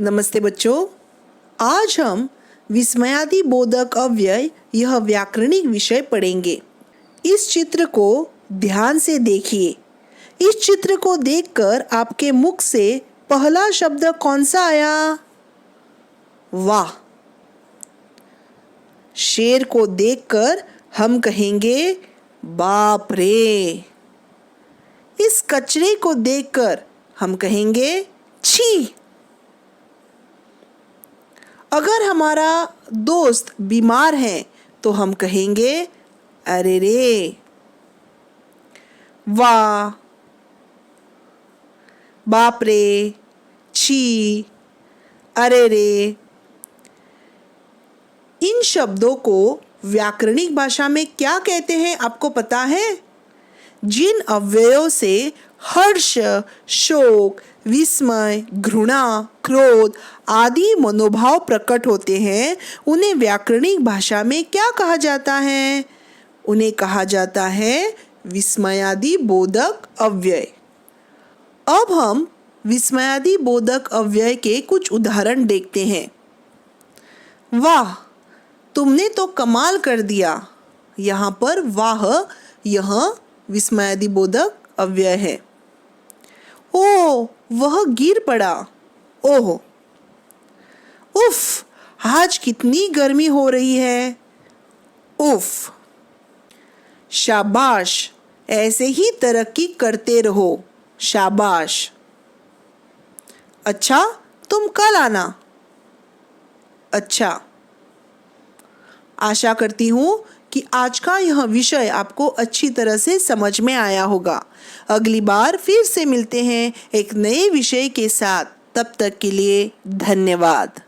नमस्ते बच्चों, आज हम विस्मयादि बोधक अव्यय यह व्याकरणिक विषय पढ़ेंगे। इस चित्र को ध्यान से देखिए। इस चित्र को देखकर आपके मुख से पहला शब्द कौन सा आया? वाह। शेर को देखकर हम कहेंगे बाप रे। इस कचरे को देखकर हम कहेंगे छी। अगर हमारा दोस्त बीमार है तो हम कहेंगे अरे रे। वाह, बाप रे, छी, अरे रे। इन शब्दों को व्याकरणिक भाषा में क्या कहते हैं आपको पता है? जिन अव्ययों से हर्ष, शोक, विस्मय, घृणा, क्रोध आदि मनोभाव प्रकट होते हैं, उन्हें व्याकरणिक भाषा में क्या कहा जाता है? उन्हें कहा जाता है विस्मयादि बोधक अव्यय। अब हम विस्मयादि बोधक अव्यय के कुछ उदाहरण देखते हैं। वाह, तुमने तो कमाल कर दिया। यहाँ पर वाह यह विस्मयादि बोधक अव्यय है। ओ, वह गिर पड़ा। ओह, उफ, आज कितनी गर्मी हो रही है। उफ। शाबाश, ऐसे ही तरक्की करते रहो। शाबाश। अच्छा, तुम कल आना। अच्छा। आशा करती हूँ कि आज का यह विषय आपको अच्छी तरह से समझ में आया होगा। अगली बार फिर से मिलते हैं एक नए विषय के साथ। तब तक के लिए धन्यवाद।